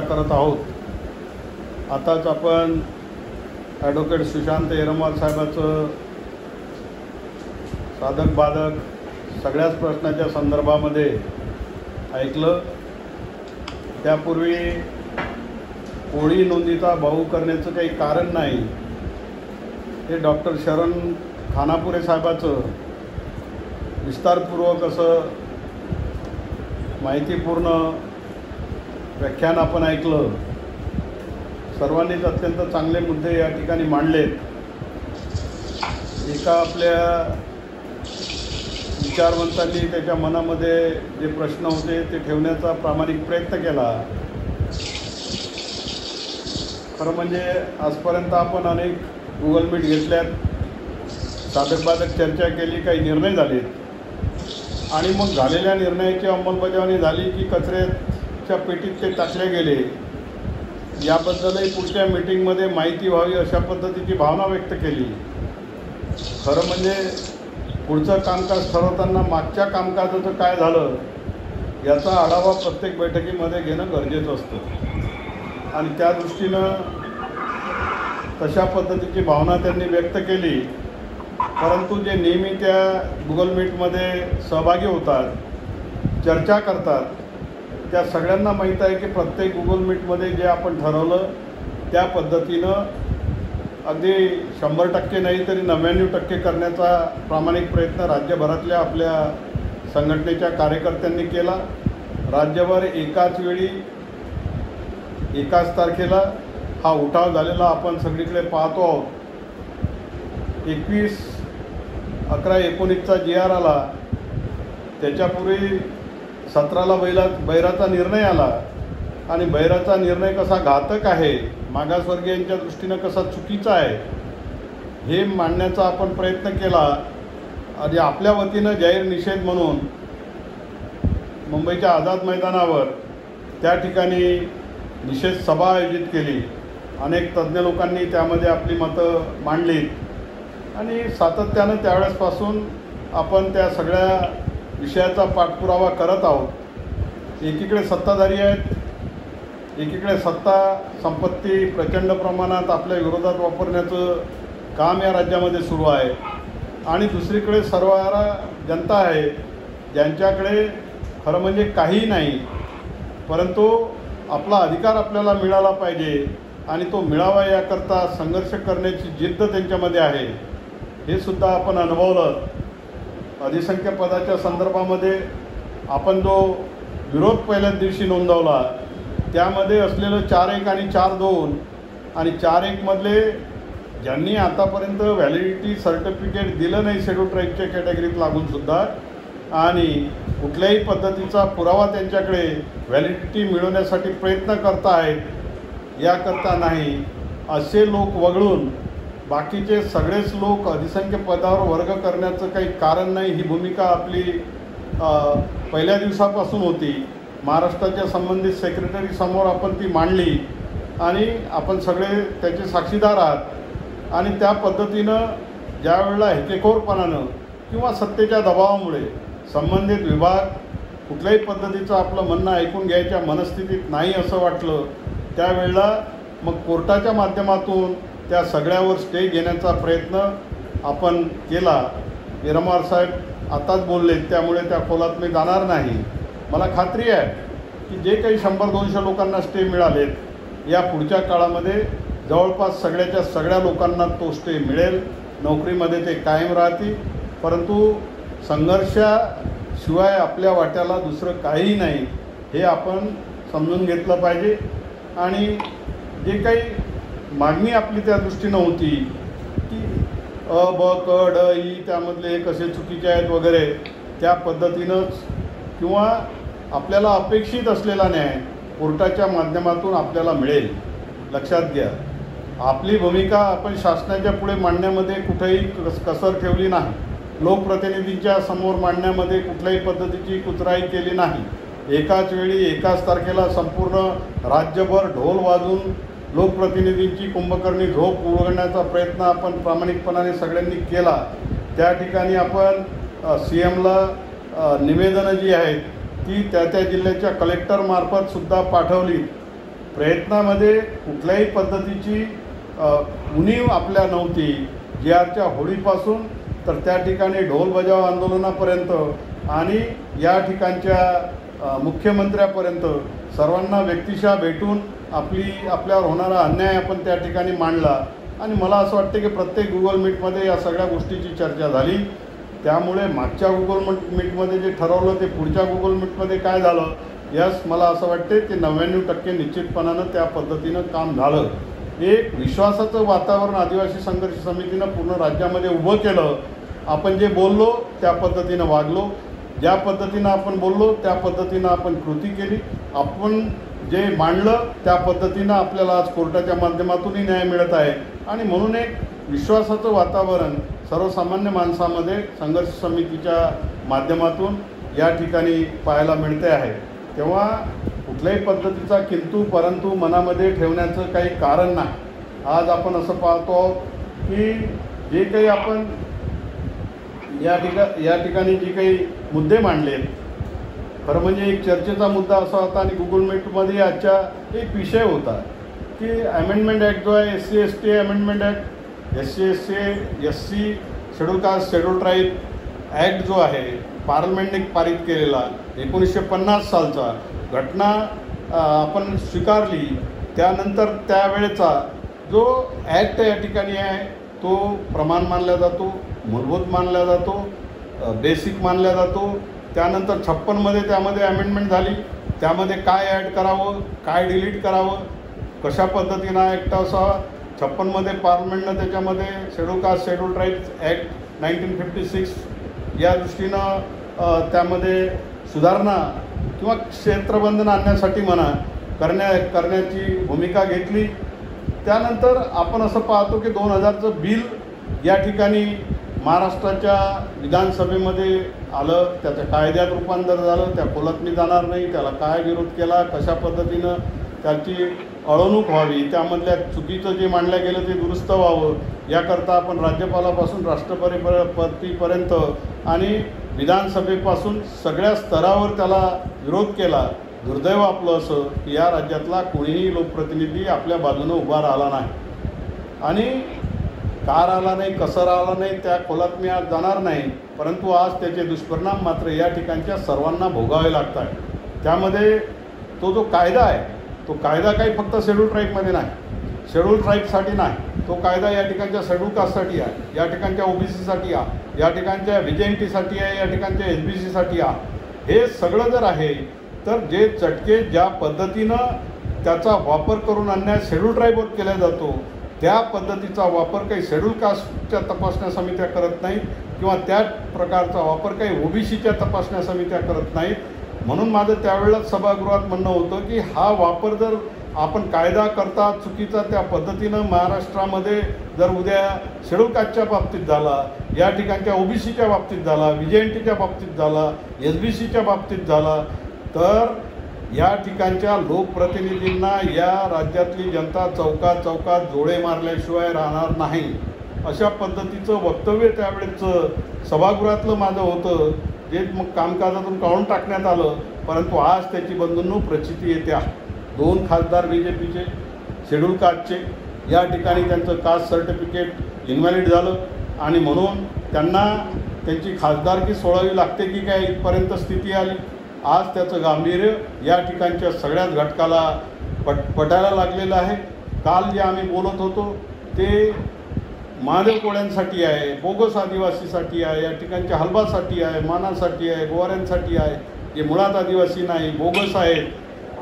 करत आहोत। आताच आपण ॲडव्होकेट सुशांत येरमार साहेबांचं साधक बाधक सगळ्याच प्रश्नाच्या संदर्भामध्ये ऐकलं। त्यापूर्वी कोळी नोंदीचा भाऊ करण्याचं काही कारण नाही, हे डॉक्टर शरण खानापुरे साहेबाचं विस्तारपूर्वक असं माहितीपूर्ण व्याख्यान आपण ऐकलं। सर्वांनीच अत्यंत चांगले मुद्दे या ठिकाणी मांडलेत। एका आपल्या विचारवंतांनी त्याच्या मनामध्ये जे प्रश्न होते ते ठेवण्याचा प्रामाणिक प्रयत्न केला। खरं म्हणजे आजपर्यंत आपण अनेक गुगल मीट घेतल्यात, साधक बाधक चर्चा केली, काही निर्णय झालेत आणि मग झालेल्या निर्णयाची अंमलबजावणी झाली की कचऱ्याच्या पेटीत ते टाकले गेले, याबद्दलही पुढच्या मीटिंगमध्ये माहिती व्हावी अशा पद्धतीची भावना व्यक्त केली। खरं म्हणजे पुढचं कामकाज ठरवताना मागच्या कामकाजाचं काय झालं याचा आढावा प्रत्येक बैठकीमध्ये घेणं गरजेचं असतं आणि त्या दृष्टीनं तशा पद्धतीची भावना त्यांनी व्यक्त केली। परंतु जे नेहमी त्या गुगल मीटमध्ये सहभागी होतात, चर्चा करतात, त्या सगळ्यांना माहीत आहे की प्रत्येक गुगल मीटमध्ये जे आपण ठरवलं त्या पद्धतीनं अगदी 100% नाही तरी 99% करण्याचा प्रामाणिक प्रयत्न राज्यभरातल्या आपल्या संघटनेच्या कार्यकर्त्यांनी केला। राज्यभर एकाच वेळी एकाच तारखेला हा उठाव झालेला आपण सगळीकडे पाहतो आहोत। 21/11/19चा GR आला, त्याच्यापूर्वी 17ला बैराचा निर्णय आला आणि बैराचा निर्णय कसा घातक आहे, मागासवर्गीयांच्या दृष्टीनं कसा चुकीचा आहे हे मांडण्याचा आपण प्रयत्न केला आणि आपल्या वतीनं जाहीर निषेध म्हणून मुंबईच्या आझाद मैदानावर त्या ठिकाणी निषेध सभा आयोजित केली। अनेक तज्ज्ञ लोकांनी त्यामध्ये आपली मतं मांडली आणि सातत्यानं त्यावेळेसपासून आपण त्या सगळ्या विषयाचा पाठपुरावा करत आहोत। एकीकडे सत्ताधारी आहेत, एकीकडे सत्ता संपत्ती प्रचंड प्रमाणात आपल्या विरोधात वापरण्याचं काम या राज्यामध्ये सुरू आहे आणि दुसरीकडे सर्वहारा जनता आहे ज्यांच्याकडे खरं म्हणजे काही नाही, परंतु आपला अधिकार आपल्याला मिळाला पाहिजे आणि तो मिळावा याकरता संघर्ष करण्याची जिद्द त्यांच्यामध्ये आहे, हे सुद्धा आपण अनुभवलं। अधिसंख्य पदाच्या संदर्भामध्ये आपण जो विरोध पहिल्याच दिवशी नोंदवला त्यामध्ये असलेलं 4-1 आणि 4-2 आणि 4-1 मधले ज्यांनी आतापर्यंत व्हॅलिडिटी सर्टिफिकेट दिलं नाही शेड्यूल ट्राईबच्या कॅटेगरीत लागूनसुद्धा आणि कुठल्याही पद्धतीचा पुरावा त्यांच्याकडे व्हॅलिडिटी मिळवण्यासाठी प्रयत्न करत आहेत, याकरता नाही असे लोक वगळून बाकीचे सगळेच लोक अधिसंख्य पदावर वर्ग करण्याचं काही कारण नाही, ही भूमिका आपली पहिल्या दिवसापासून होती। महाराष्ट्राच्या संबंधित सेक्रेटरीसमोर आपण ती मांडली आणि आपण सगळे त्याचे साक्षीदार आहात आणि त्या पद्धतीनं ज्या वेळेला हेकेखोरपणानं किंवा सत्तेच्या दबावामुळे संबंधित विभाग कुठल्याही पद्धतीचं आपलं म्हणणं ऐकून घ्यायच्या मनस्थितीत नाही असं वाटलं, त्यावेळेला मग कोर्टाच्या माध्यमातून त्या सगळ्यावर स्टे घेण्याचा प्रयत्न आपण केला। येरमार साहेब आताच बोलले, त्यामुळे त्या खोलात मी जाणार नाही। मला खात्री आहे की जे काही 100-200 लोकांना स्टे मिळालेत या पुढच्या काळामध्ये जवळपास सगळ्याच्या सगळ्या लोकांना तो स्टे मिळेल, नोकरीमध्ये ते कायम राहतील। परंतु संघर्षाशिवाय आपल्या वाट्याला दुसरं काही नाही हे आपण समजून घेतलं पाहिजे आणि जे काही मागणी आपली त्या दृष्टीनं होती की अ ब क ड ई त्यामधले हे कसे चुकीचे आहेत वगैरे, त्या पद्धतीनंच किंवा आपल्याला अपेक्षित असलेला न्याय कोर्टाच्या माध्यमातून आपल्याला मिळेल। लक्षात घ्या, आपली भूमिका आपण शासनाच्या पुढे मांडण्यामध्ये कुठेही कसर ठेवली नाही, लोकप्रतिनिधींच्या समोर मांडण्यामध्ये कुठल्याही पद्धतीची कुचराई केली नाही। एकाच वेळी एकाच तारखेला संपूर्ण राज्यभर ढोल वाजून लोकप्रतिनिधींची कुंभकर्णी झोप उघडण्याचा प्रयत्न आपण प्रामाणिकपणाने सगळ्यांनी केला। त्या ठिकाणी आपण CMला निवेदनं जी आहेत ती त्या जिल्ह्याच्या कलेक्टरमार्फत सुद्धा पाठवली प्रयत्नामध्ये कुठल्याही पद्धतीची उणीव आपल्या नव्हती. जी आरच्या होळीपासून तर त्या ठिकाणी ढोल बजाव आंदोलनापर्यंत आणि या ठिकाणच्या मुख्यमंत्र्यापर्यंत सर्वांना व्यक्तिशः भेटून आपल्यावर होणारा अन्याय आपण त्या ठिकाणी मांडला. आणि मला असं वाटतं की प्रत्येक गुगल मीटमध्ये या सगळ्या गोष्टीची चर्चा झाली. त्यामुळे मागच्या गुगल मीटमध्ये जे ठरवलं ते पुढच्या गुगल मीटमध्ये काय झालं यास मला असं वाटते की 99% निश्चितपणानं त्या पद्धतीनं काम झालं. एक विश्वासाचं वातावरण आदिवासी संघर्ष समितीनं पूर्ण राज्यामध्ये उभं केलं. आपण जे बोललो त्या पद्धतीनं वागलो, ज्या पद्धतीनं आपण बोललो त्या पद्धतीनं आपण कृती केली, आपण जे मांडलं त्या पद्धतीनं आपल्याला आज कोर्टाच्या माध्यमातूनही न्याय मिळत आहे. आणि म्हणून एक विश्वासाचं वातावरण सर्वसामान्य माणसामध्ये संघर्ष समितीच्या माध्यमातून या ठिकाणी पाहायला मिळते आहे. तेव्हा कुठल्याही पद्धतीचा किंतु परंतु मनामध्ये ठेवण्याचं काही कारण नाही. आज आपण असं पाहतो की जे काही आपण या ठिकाणी जे काही मुद्दे मांडले, खरं म्हणजे एक चर्चेचा मुद्दा असा होता आणि गुगल मीटमध्ये आजच्या एक विषय होता की अमेंडमेंट ॲक्ट जो आहे SC/ST amendment act, SC schedule caste schedule tribe act जो आहे पार्लमेंटने पारित केलेला 1950 सालचा घटना आपण स्वीकारली. त्यानंतर त्यावेळेचा जो ॲक्ट या ठिकाणी आहे तो प्रमाण मानला जातो, मूलभूत मानला जातो, बेसिक मानला जातो. त्यानंतर 56मध्ये त्यामध्ये अमेंडमेंट झाली. त्यामध्ये काय ॲड करावं, काय डिलीट करावं, कशा पद्धतीनं ॲक्ट असावा. 56मध्ये पार्लमेंटनं त्याच्यामध्ये schedule caste schedule tribes act 1956 या दृष्टीनं त्यामध्ये सुधारणा किंवा क्षेत्रबंधन आणण्यासाठी करण्याची भूमिका घेतली. त्यानंतर आपण असं पाहतो की 2000चं बिल या ठिकाणी महाराष्ट्राच्या विधानसभेमध्ये आलं, त्याचं कायद्यात रूपांतर झालं. त्या खोलात मी जाणार नाही, त्याला काय विरोध केला, कशा पद्धतीनं त्याची अळवणूक व्हावी, त्यामधल्या चुकीचं जे मांडलं गेलं ते दुरुस्त व्हावं याकरता आपण राज्यपालापासून राष्ट्रपतीपर्यंत आणि विधानसभेपासून सगळ्या स्तरावर त्याला विरोध केला. दुर्दैव आपलं असं की या राज्यातला कोणीही लोकप्रतिनिधी आपल्या बाजूनं उभा राहिला नाही. आणि का राहिला नाही, कसं राहिला नाही त्या खोलात मी आज जाणार नाही. परंतु आज त्याचे दुष्परिणाम मात्र या ठिकाणच्या सर्वांना भोगावे लागत आहे. त्यामध्ये तो जो कायदा आहे तो कायदा काही फक्त शेड्यूल ट्राईबमध्ये नाही, शेड्यूल ट्राईबसाठी नाही, तो कायदा या ठिकाणच्या शेड्यूल कास्टसाठी आहे, या ठिकाणच्या OBCसाठी आहे, या ठिकाणच्या VJNTसाठी आहे, या ठिकाणच्या SBCसाठी आहे. हे सगळं जर आहे तर जे चटके ज्या पद्धतीनं त्याचा वापर करून अन्याय शेड्यूल ट्राईबवर केला जातो त्या पद्धतीचा वापर काही शेड्यूल कास्टच्या तपासण्या समित्या करत नाहीत किंवा त्या प्रकारचा वापर काही OBCच्या तपासण्या समित्या करत नाहीत. म्हणून माझं त्यावेळेलाच सभागृहात म्हणणं होतं की हा वापर जर आपण कायदा करता चुकीचा त्या पद्धतीनं महाराष्ट्रामध्ये जर उद्या शेड्यूल कास्टच्या बाबतीत झाला, या ठिकाणच्या OBCच्या बाबतीत झाला, VJNTच्या बाबतीत झाला, SBCच्या बाबतीत झाला तर या ठिकाणच्या लोकप्रतिनिधींना या राज्यातली जनता चौकात जोडे मारल्याशिवाय राहणार नाही. अशा पद्धतीचं वक्तव्य त्यावेळेचं सभागृहातलं माझं होतं, जे मग कामकाजातून काढून टाकण्यात आलं. परंतु आज त्याची बंधनं प्रचिती येते आहे. 2 खासदार BJPचे शेड्यूल कास्टचे या ठिकाणी त्यांचं कास्ट सर्टिफिकेट इन्व्हॅलिड झालं आणि म्हणून त्यांना त्यांची खासदारकी सोडावी लागते की काय इथपर्यंत स्थिती आली. आज त्याचं गांभीर्य या ठिकाणच्या सगळ्याच घटकाला पटायला लागलेलं आहे. काल जे आम्ही बोलत होतो ते महादेव कोळ्यांसाठी आहे, बोगस आदिवासीसाठी आहे, या ठिकाणच्या हलबासाठी आहे, मानासाठी आहे, गोवाऱ्यांसाठी आहे, जे मुळात आदिवासी नाही बोगस आहेत.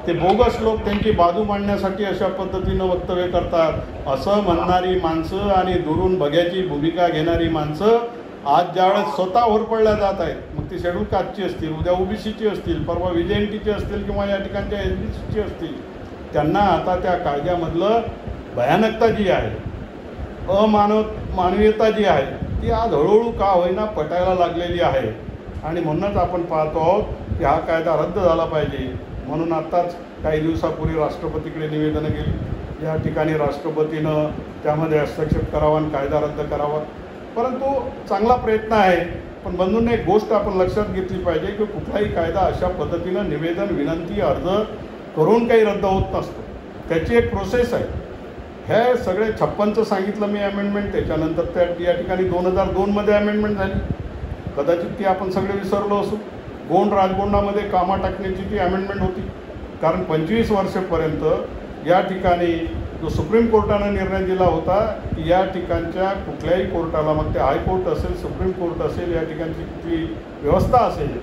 ते बोगस लोक त्यांची बाजू मांडण्यासाठी अशा पद्धतीनं वक्तव्य करतात. असं म्हणणारी माणसं आणि दुरून बघ्याची भूमिका घेणारी माणसं आज ज्यावेळेस स्वतः होरपळल्या जात आहेत, मग ती शेड्यूल कास्टची असतील, उद्या OBCची असतील, परवा VJNTची असतील किंवा या ठिकाणच्या SBCची असतील, त्यांना आता त्या कायद्यामधलं भयानकता जी आहे, मानवीयता जी आहे ती आज हळूहळू का होईना पटायला लागलेली आहे. आणि म्हणूनच आपण पाहतो आहोत की हा कायदा रद्द झाला पाहिजे. म्हणून आत्ताच काही दिवसापूर्वी राष्ट्रपतीकडे निवेदनं गेली. या ठिकाणी राष्ट्रपतीनं त्यामध्ये हस्तक्षेप करावा आणि कायदा रद्द करावा. परंतु चांगला प्रयत्न आहे. पण बंधूंनी एक गोष्ट आपण लक्षात घेतली पाहिजे की कुठलाही कायदा अशा पद्धतीनं निवेदन विनंती अर्ज करून काही रद्द होत नसतो. त्याची एक प्रोसेस आहे. हे सगळे 56चं सांगितलं मी अमेंडमेंट, त्याच्यानंतर या ठिकाणी 2002मध्ये अमेंडमेंट झाली. कदाचित ती आपण सगळे विसरलो असू. गोंड राजगोंडामध्ये कामा टाकण्याची ती अमेंडमेंट होती. कारण 25 वर्षापर्यंत या ठिकाणी जो सुप्रीम कोर्टानं निर्णय दिला होता की या ठिकाणच्या कुठल्याही कोर्टाला, मग ते हायकोर्ट असेल, सुप्रीम कोर्ट असेल, या ठिकाणची कुठली व्यवस्था असेल,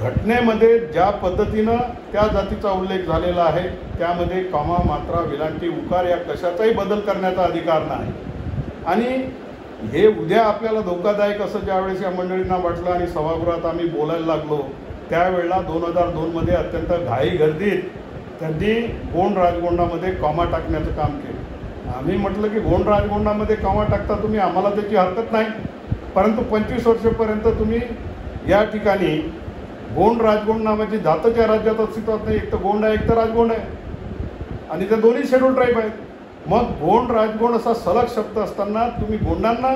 घटनेमध्ये ज्या पद्धतीनं त्या जातीचा उल्लेख झालेला आहे त्यामध्ये कॉमा, मात्रा, विलांटी, उकार या कशाचाही बदल करण्याचा अधिकार नाही. आणि हे उद्या आपल्याला धोकादायक असं ज्यावेळेस या मंडळींना वाटलं आणि सभागृहात आम्ही बोलायला लागलो त्यावेळेला 2002मध्ये अत्यंत घाई गर्दीत त्यांनी गोंड राजगोंडामध्ये कॉमा टाकण्याचं काम केलं. आम्ही म्हटलं की गोंड राजगोंडामध्ये कॉमा टाकता तुम्ही, आम्हाला त्याची हरकत नाही, परंतु 25 वर्षापर्यंत तुम्ही या ठिकाणी गोंड राजगोंड नावाची जातच या राज्यात अस्तित्वात नाही. एक तर गोंड आहे, एक तर राजगोंड आहे, आणि त्या दोन्ही शेड्यूल ट्राईब आहेत. मग गोंड राजगोंड असा सलग शब्द असताना तुम्ही गोंडांना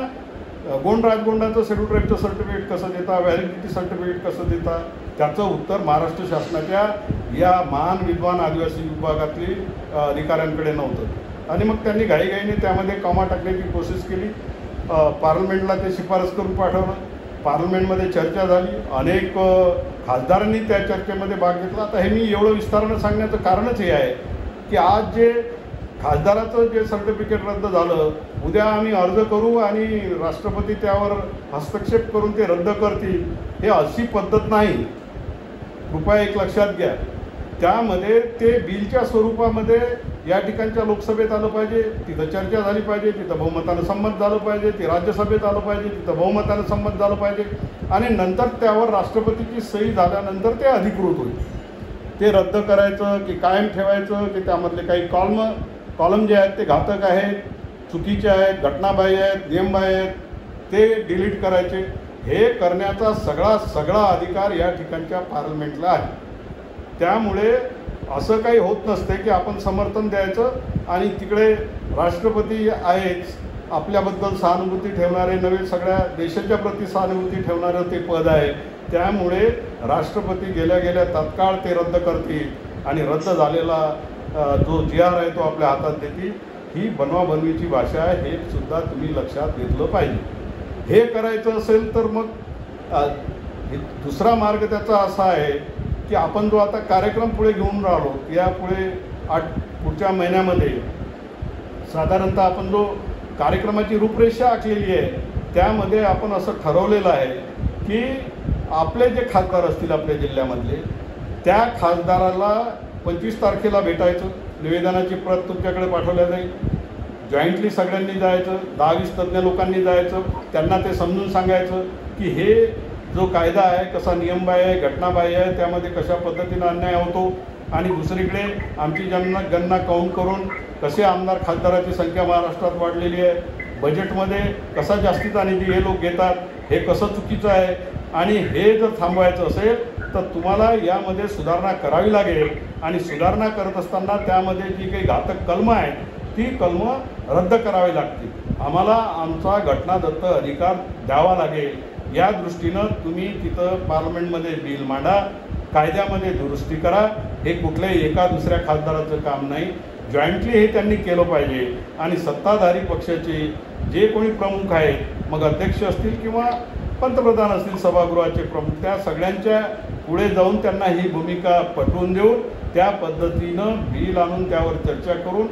गोंड राजगोंडाचं शेड्यूल ट्राईबचं सर्टिफिकेट कसं देता, व्हॅलिडिटी सर्टिफिकेट कसं देता, त्याचं उत्तर महाराष्ट्र शासनाच्या या महान विद्वान आदिवासी विभागातली अधिकाऱ्यांकडे नव्हतं. आणि मग त्यांनी घाईघाईने त्यामध्ये कॉमा टाकण्याची कोशिश केली. पार्लमेंटला ते शिफारस करून पाठवलं. पार्लमेंटमध्ये चर्चा झाली. अनेक खासदारांनी त्या चर्चेमध्ये भाग घेतला. आता हे मी एवढं विस्तारानं सांगण्याचं कारणच हे आहे की आज जे खासदाराचं जे सर्टिफिकेट रद्द झालं, उद्या आम्ही अर्ज करू आणि राष्ट्रपती त्यावर हस्तक्षेप करून ते रद्द करतील, हे अशी पद्धत नाही. कृपया एक लक्षात घ्या. त्यामध्ये ते बिलच्या स्वरूपामध्ये या ठिकाणच्या लोकसभेत आलं पाहिजे, तिथं चर्चा झाली पाहिजे, तिथं बहुमतानं संमत झालं पाहिजे, ते राज्यसभेत आलं पाहिजे, तिथं बहुमतानं संमत झालं पाहिजे, आणि नंतर त्यावर राष्ट्रपतीची सही झाल्यानंतर ते अधिकृत होईल. ते रद्द करायचं की कायम ठेवायचं की त्यामधले काही कॉलम जे आहेत ते घातक आहेत, चुकीचे आहेत, घटनाबाह्य आहेत, नियमबाह्य आहेत, ते डिलीट करायचे. हे करण्याचा सगळा अधिकार या ठिकाणच्या पार्लमेंटला आहे. त्यामुळे असं काही होत नसते की आपण समर्थन द्यायचं आणि तिकडे राष्ट्रपती आहेच, आपल्याबद्दल सहानुभूती ठेवणारे नव्हे, सगळ्या देशाच्या प्रती सहानुभूती ठेवणारं ते पद आहे. त्यामुळे राष्ट्रपती गेल्या तात्काळ ते रद्द करतील आणि रद्द झालेला जो GR आहे तो आपल्या हातात देतील. ही बनवाबनवीची भाषा आहे, हे सुद्धा तुम्ही लक्षात घेतलं पाहिजे. हे करायचं असेल तर मग दुसरा मार्ग त्याचा असा आहे की आपण जो आता कार्यक्रम पुढे घेऊन राहिलो, यापुढे पुढच्या महिन्यामध्ये साधारणतः आपण जो कार्यक्रमाची रूपरेषा आखलेली आहे त्यामध्ये आपण असं ठरवलेलं आहे की आपले जे खासदार असतील आपल्या जिल्ह्यामधले, त्या खासदाराला 25 तारखेला भेटायचं, निवेदनाची प्रत तुमच्याकडे पाठवल्या जाईल, जॉईंटली सगळ्यांनी जायचं, 10-20 तज्ज्ञ लोकांनी जायचं, त्यांना ते समजून सांगायचं की हे जो कायदा आहे कसा नियमबाह्य आहे, घटनाबाह्य आहे, त्यामध्ये कशा पद्धतीनं अन्याय होतो, आणि दुसरीकडे आमची गणना काउंट करून कसे आमदार खासदाराची संख्या महाराष्ट्रात वाढलेली आहे, बजेटमध्ये कसा जास्तीचा निधी हे लोक घेतात, हे कसं चुकीचं आहे, आणि हे जर थांबवायचं असेल तर तुम्हाला यामध्ये सुधारणा करावी लागेल. आणि सुधारणा करत असताना त्यामध्ये जी काही घातक कलमं आहेत ती कलमं रद्द करावी लागतील. आम्हाला आमचा घटनादत्त अधिकार द्यावा लागेल. या दृष्टीनं तुम्ही तिथं पार्लमेंटमध्ये बिल मांडा, कायद्यामध्ये दुरुस्ती करा. हे कुठल्याही एका दुसऱ्या खासदाराचं काम नाही, जॉईंटली हे त्यांनी केलं पाहिजे. आणि सत्ताधारी पक्षाचे जे कोणी प्रमुख आहेत, मग अध्यक्ष असतील किंवा पंतप्रधान असतील, सभागृहाचे प्रमुख, त्या सगळ्यांच्या पुढे जाऊन त्यांना ही भूमिका पटवून देऊन त्या पद्धतीनं बिल आणून त्यावर चर्चा करून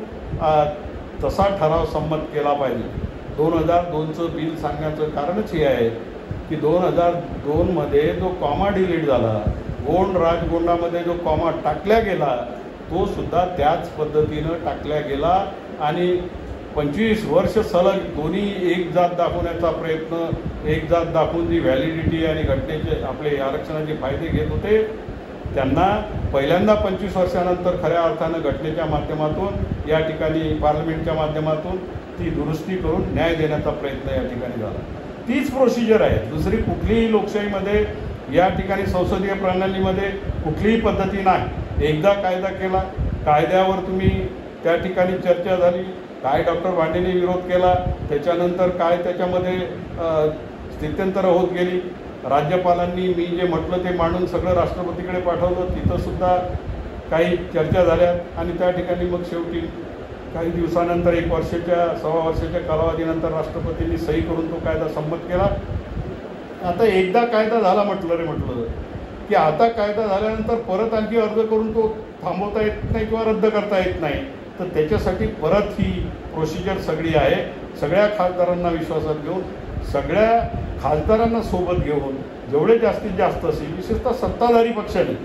तसा ठराव संमत केला पाहिजे. 2002चं बिल सांगण्याचं कारणच हे आहे की 2002मध्ये जो कॉमा डिलीट झाला, गोंड राजगोंडामध्ये जो कॉमा टाकल्या गेला तो सुद्धा त्याच पद्धतीनं टाकल्या गेला. आणि 25 वर्ष सलग दोन्ही एक जात दाखवण्याचा प्रयत्न, एक जात दाखवून जी व्हॅलिडिटी आणि घटनेचे आपले आरक्षणाचे फायदे घेत होते त्यांना पहिल्यांदा 25 वर्षानंतर खऱ्या अर्थानं घटनेच्या माध्यमातून या ठिकाणी पार्लमेंटच्या माध्यमातून ती दुरुस्ती करून न्याय देण्याचा प्रयत्न या ठिकाणी झाला. तीच प्रोसिजर आहे. दुसरी कुठलीही लोकशाहीमध्ये या ठिकाणी संसदीय प्रणालीमध्ये कुठलीही पद्धती नाही. एकदा कायदा केला, कायद्यावर तुम्ही त्या ठिकाणी चर्चा झाली, काय डॉक्टर भांडेंनी विरोध केला, त्याच्यानंतर काय त्याच्यामध्ये स्थित्यंतरं होत गेली, राज्यपालांनी मी जे म्हटलं ते मांडून सगळं राष्ट्रपतीकडे पाठवलं, तिथंसुद्धा काही चर्चा झाल्या आणि त्या ठिकाणी मग शेवटी काही दिवसानंतर 1 वर्षाच्या 1.25 वर्षाच्या कालावधीनंतर राष्ट्रपतींनी सही करून तो कायदा संमत केला. आता एकदा कायदा झाला म्हटलं की आता कायदा झाल्यानंतर परत आणखी अर्ज करून तो थांबवता येत नाही किंवा रद्द करता येत नाही. तर त्याच्यासाठी परत ही प्रोसिजर सगळी आहे. सगळ्या खासदारांना विश्वासात घेऊन, सगळ्या खासदारांना सोबत घेऊन जेवढे जास्तीत जास्त असेल, विशेषतः सत्ताधारी पक्षाने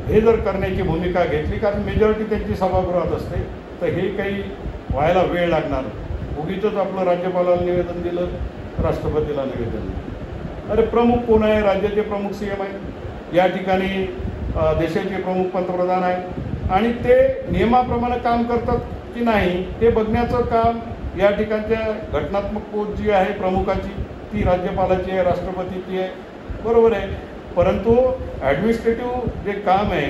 हे जर करण्याची भूमिका घेतली, कारण मेजॉरिटी त्यांची सभागृहात असते, तर हे काही व्हायला वेळ लागणार. उगीचच आपलं राज्यपालाला निवेदन दिलं, राष्ट्रपतीला निवेदन दिलं. अरे प्रमुख कोण आहे? राज्याचे प्रमुख CM आहे, या ठिकाणी देशाचे प्रमुख पंतप्रधान आहेत आणि ते नियमाप्रमाणे काम करतात की नाही ते बघण्याचं काम या ठिकाणच्या घटनात्मक पोच जी आहे प्रमुखाची ती राज्यपालाची आहे, राष्ट्रपतीची आहे, बरोबर आहे. परंतु ॲडमिनिस्ट्रेटिव्ह जे काम आहे,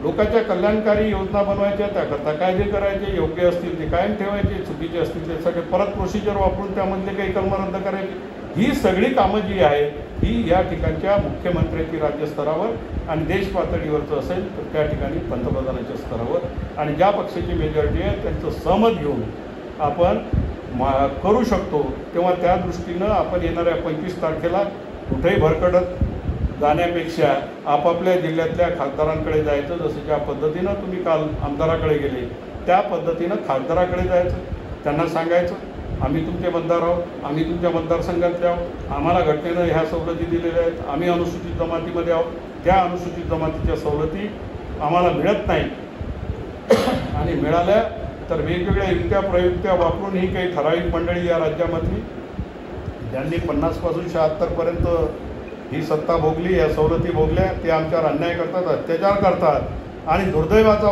लोकांच्या कल्याणकारी योजना बनवायच्या, त्याकरता कायदे करायचे, योग्य असतील ते कायम ठेवायचे, चुकीचे असतील ते सगळे परत प्रोसिजर वापरून त्यामधले काही कलम रद्द करायचे, ही सगळी कामं जी आहेत ही या ठिकाणच्या मुख्यमंत्र्याची राज्यस्तरावर आणि देश पातळीवरचं असेल तर त्या ठिकाणी पंतप्रधानाच्या स्तरावर आणि ज्या पक्षाची मेजॉरिटी आहे त्यांचं सहमत घेऊन आपण करू शकतो. तेव्हा त्या दृष्टीनं आपण येणाऱ्या 25 तारखेला कुठेही भरकटत जाण्यापेक्षा आपापल्या जिल्ह्यातल्या खासदारांकडे जायचं. जसं ज्या पद्धतीनं तुम्ही काल आमदाराकडे गेले त्या पद्धतीनं खासदाराकडे जायचं, त्यांना सांगायचं आम्ही तुमचे मतदार आहोत, आम्ही तुमच्या मतदारसंघातले आहोत, आम्हाला घटनेनं ह्या सवलती दिलेल्या आहेत, आम्ही अनुसूचित जमातीमध्ये आहोत, त्या अनुसूचित जमातीच्या सवलती आम्हाला मिळत नाही आणि मिळाल्या तर वेगवेगळ्या युक्त्या प्रयुक्त्या वापरून ही काही ठराविक मंडळी या राज्यामधली ज्यांनी 50 पासून 76पर्यंत ही सत्ता भोगली, या सवलती भोगल्या, ते आमच्यावर अन्याय करतात, अत्याचार करतात आणि दुर्दैवाचा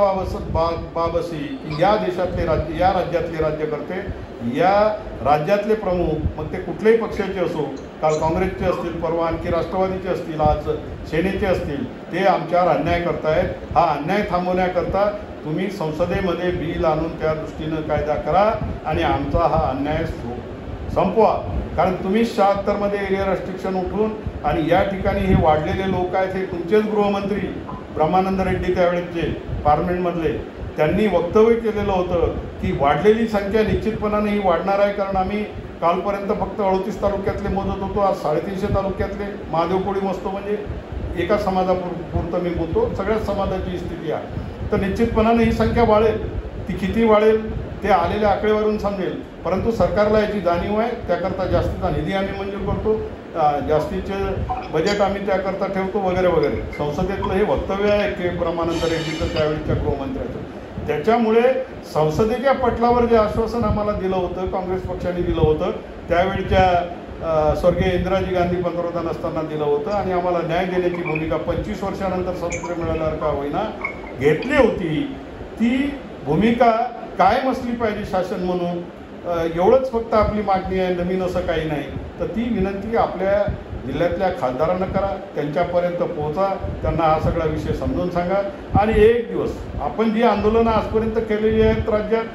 बाब अशी की या देशातले या राज्यातले राज्यकर्ते, या राज्यातले प्रमुख, मग ते कुठल्याही पक्षाचे असो, काल काँग्रेसचे असतील, परवा आणखी राष्ट्रवादीचे असतील, आज सेनेचे असतील, ते आमच्यावर अन्याय करतायत. हा अन्याय थांबवण्याकरता तुम्ही संसदेमध्ये बिल आणून त्या दृष्टीनं कायदा करा आणि आमचा हा अन्याय संपवा. कारण तुम्ही 76मध्ये एरिया रेस्ट्रिक्शन उठवून आणि या ठिकाणी हे वाढलेले लोक आहेत, हे तुमचेच गृहमंत्री ब्रह्मानंद रेड्डी त्यावेळेचे पार्लमेंटमधले, त्यांनी वक्तव्य केलेलं होतं की वाढलेली संख्या निश्चितपणाने ही वाढणार आहे. कारण आम्ही कालपर्यंत फक्त 38 तालुक्यातले मोजत होतो, आज 350 तालुक्यातले. महादेवकोळी मस्तो म्हणजे एका समाजापुरतं मी बोलतो, सगळ्याच समाजाची स्थिती आहे. तर निश्चितपणाने ही संख्या वाढेल. ती किती वाढेल ते आलेल्या आकडेवारून समजेल. परंतु सरकारला याची जाणीव आहे, त्याकरता जास्तीचा निधी आम्ही मंजूर करतो, जास्तीचे बजेट आम्ही त्याकरता ठेवतो वगैरे वगैरे. संसदेतलं हे वक्तव्य आहे की ब्रह्मानंद रेड्डीचं त्यावेळीच्या गृहमंत्र्याचं. त्याच्यामुळे संसदेच्या पटलावर जे आश्वासन आम्हाला दिलं होतं, काँग्रेस पक्षाने दिलं होतं, त्यावेळीच्या स्वर्गीय इंदिराजी गांधी पंतप्रधान असताना दिलं होतं आणि आम्हाला न्याय देण्याची भूमिका 25 वर्षानंतर स्वातंत्र्य मिळाल्यावर का होईना घेतली होती, ती भूमिका कायम असली पाहिजे शासन म्हणून. एवढंच फक्त आपली मागणी आहे, नवीन असं काही नाही. तर ती विनंती आपल्या जिल्ह्यातल्या खासदारांना करा, त्यांच्यापर्यंत पोहोचा, त्यांना हा सगळा विषय समजून सांगा आणि एक दिवस आपण जी आंदोलनं आजपर्यंत केलेली आहेत राज्यात